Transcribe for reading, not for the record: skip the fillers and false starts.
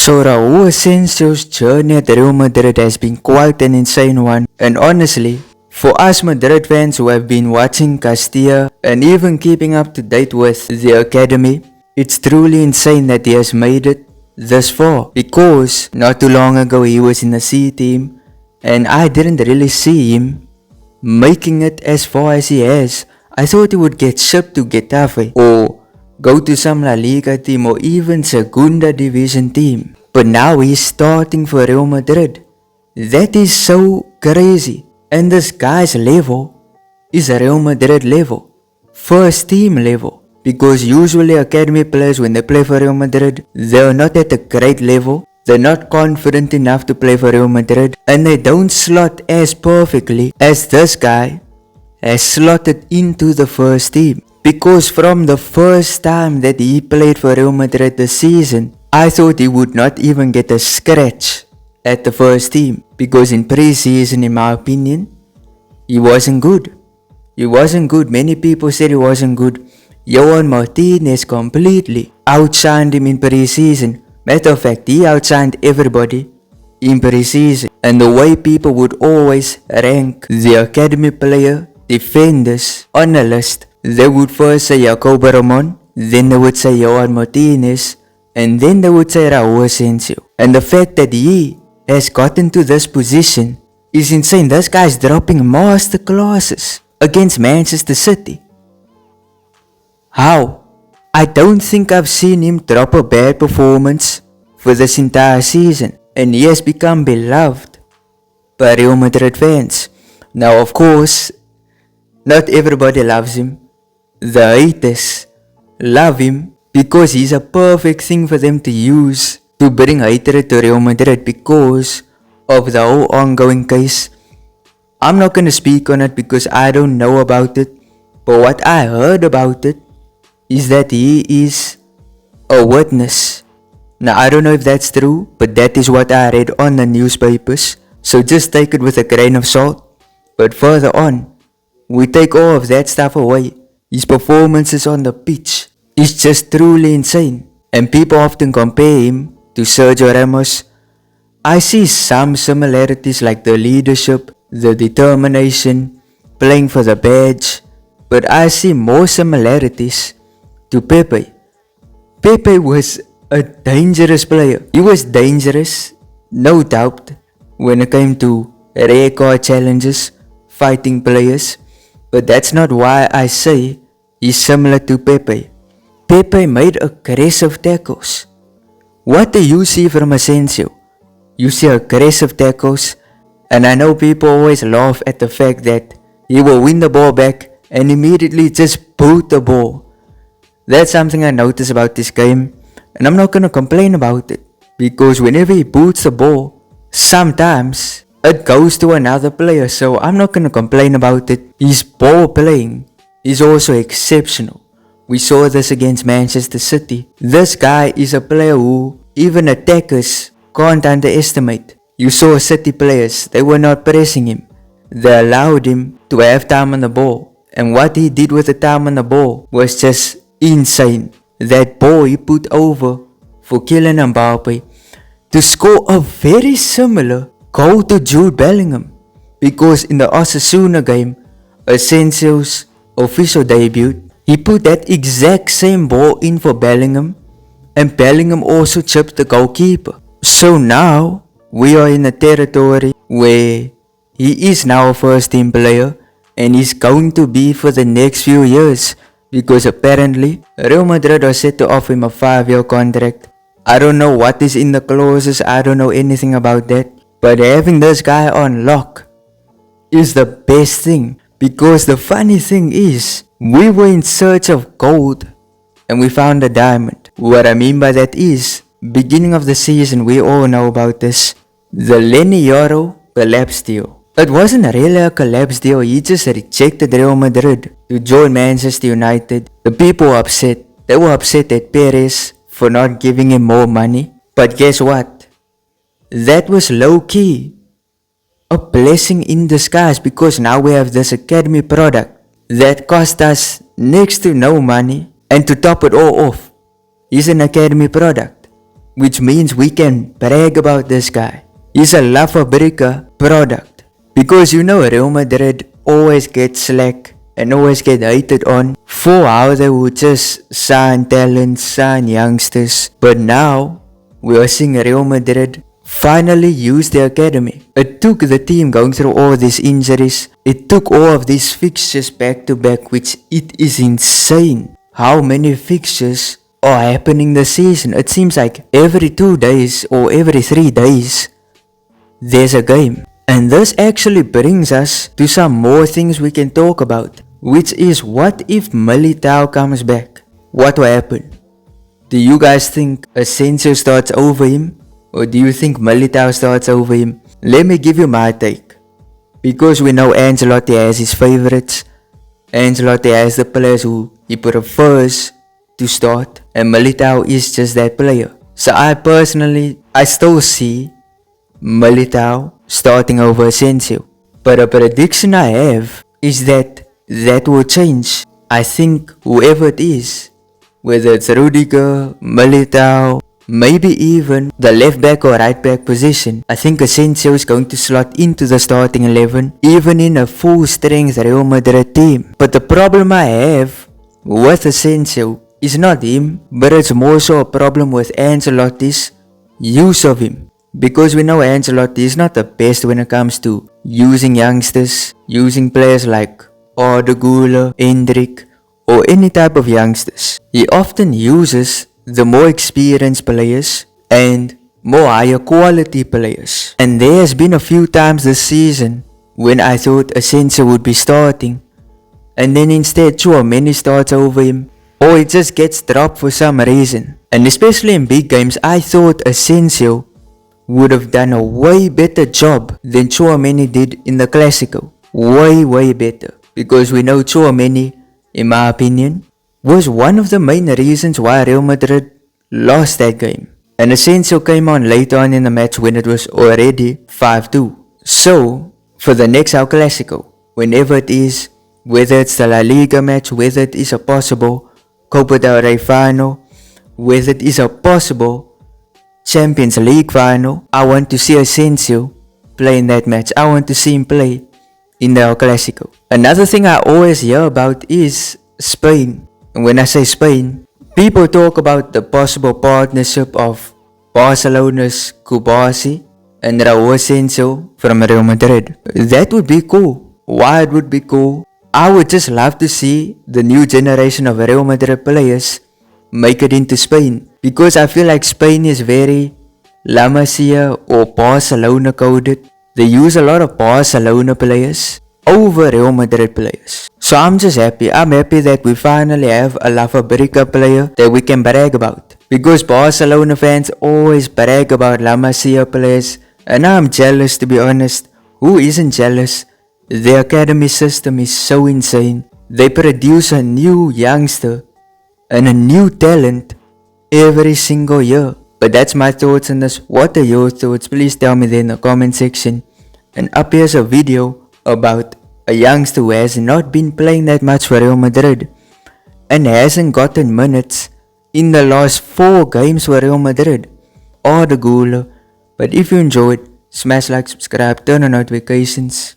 So Raul Asencio's journey at Real Madrid has been quite an insane one, and honestly, for us Madrid fans who have been watching Castilla and even keeping up to date with the academy, it's truly insane that he has made it this far, because not too long ago he was in the C team and I didn't really see him making it as far as he has. I thought he would get shipped to Getafe or go to some La Liga team or even Segunda Division team. But now he's starting for Real Madrid. That is so crazy. And this guy's level is a Real Madrid level. First team level. Because usually academy players, when they play for Real Madrid, they're not at a great level. They're not confident enough to play for Real Madrid. And they don't slot as perfectly as this guy has slotted into the first team. Because from the first time that he played for Real Madrid this season, I thought he would not even get a scratch at the first team. Because in pre-season, in my opinion, he wasn't good. He wasn't good. Many people said he wasn't good. Johan Martinez completely outshined him in pre-season. Matter of fact, he outshined everybody in pre-season. And the way people would always rank the academy player defenders on a list, they would first say Jacobo Ramon, then they would say Johan Martinez, and then they would say Raul Asencio. And the fact that he has gotten to this position is insane. This guy's dropping master classes against Manchester City. How? I don't think I've seen him drop a bad performance for this entire season, and he has become beloved by Real Madrid fans. Now of course, not everybody loves him. The haters love him because he's a perfect thing for them to use to bring hatred to Real Madrid because of the whole ongoing case. I'm not gonna speak on it because I don't know about it, but what I heard about it is that he is a witness. Now I don't know if that's true, but that is what I read on the newspapers, so just take it with a grain of salt. But further on, we take all of that stuff away. His performances on the pitch is just truly insane. And people often compare him to Sergio Ramos. I see some similarities like the leadership, the determination, playing for the badge. But I see more similarities to Pepe. Pepe was a dangerous player. He was dangerous, no doubt, when it came to rare card challenges, fighting players. But that's not why I say he's similar to Pepe. Pepe made aggressive tackles. What do you see from Asencio? You see aggressive tackles, and I know people always laugh at the fact that he will win the ball back and immediately just boot the ball. That's something I notice about this game, and I'm not gonna complain about it, because whenever he boots the ball, sometimes it goes to another player, so I'm not gonna complain about it. His ball playing is also exceptional. We saw this against Manchester City. This guy is a player who even attackers can't underestimate. You saw City players, they were not pressing him. They allowed him to have time on the ball. And what he did with the time on the ball was just insane. That ball he put over for Kylian Mbappe to score a very similar goal to Jude Bellingham, because in the Osasuna game, Asencio's official debut, he put that exact same ball in for Bellingham, and Bellingham also chipped the goalkeeper. So now we are in a territory where he is now a first team player, and he's going to be for the next few years, because apparently Real Madrid are set to offer him a 5-year contract. I don't know what is in the clauses, I don't know anything about that. But having this guy on lock is the best thing, because the funny thing is, we were in search of gold and we found a diamond. What I mean by that is, beginning of the season, we all know about this, the Lenny Yoro collapse deal. It wasn't really a collapse deal, he just rejected Real Madrid to join Manchester United. The people were upset. They were upset at Perez for not giving him more money. But guess what? That was low-key a blessing in disguise, because now we have this academy product that cost us next to no money, and to top it all off, is an academy product. which means we can brag about this guy. He's a La Fabrica product. Because Real Madrid always get slack and always get hated on for how they would just sign talents, sign youngsters. But now, we are seeing Real Madrid finally use the academy. It took the team going through all these injuries. It took all of these fixtures back to back, which it is insane how many fixtures are happening this season. It seems like every 2 days or every 3 days, there's a game. And this actually brings us to some more things we can talk about, which is what if Militao comes back? What will happen? Do you guys think Asencio starts over him? Or do you think Militao starts over him? Let me give you my take. Because we know Ancelotti has his favorites. Ancelotti has the players who he prefers to start. And Militao is just that player. So I still see Militao starting over Asencio. But a prediction I have is that will change. I think whoever it is, whether it's Rudiger, Militao, maybe even the left back or right back position, I think Asencio is going to slot into the starting 11, even in a full strength Real Madrid team. But the problem I have with Asencio is not him, but it's more so a problem with Ancelotti's use of him. Because we know Ancelotti is not the best when it comes to using youngsters, using players like Arda Güler, Hendrik, or any type of youngsters. He often uses the more experienced players and more higher quality players. And there has been a few times this season when I thought Asencio would be starting, and then instead Tchouaméni starts over him, or it just gets dropped for some reason. And especially in big games, I thought Asencio would have done a way better job than Tchouaméni did in the Clásico. Way better. Because we know Tchouaméni, in my opinion, was one of the main reasons why Real Madrid lost that game. And Asencio came on later on in the match when it was already 5-2. So, for the next El Clásico, whenever it is, whether it's the La Liga match, whether it is a possible Copa del Rey final, whether it is a possible Champions League final, I want to see Asencio play in that match. I want to see him play in the El Clásico. Another thing I always hear about is Spain. And when I say Spain, people talk about the possible partnership of Barcelona's Kubasi and Raul Asencio from Real Madrid. That would be cool. Why it would be cool? I would just love to see the new generation of Real Madrid players make it into Spain. Because I feel like Spain is very La Masia or Barcelona coded. They use a lot of Barcelona players over Real Madrid players. So I'm just happy. I'm happy that we finally have a La Fabrica player that we can brag about. Because Barcelona fans always brag about La Masia players. And I'm jealous, to be honest. Who isn't jealous? The academy system is so insane. They produce a new youngster and a new talent every single year. But that's my thoughts on this. What are your thoughts? Please tell me there in the comment section. And up here's a video about a youngster who has not been playing that much for Real Madrid and hasn't gotten minutes in the last 4 games for Real Madrid. Arda Güler. But if you enjoyed, smash like, subscribe, turn on notifications.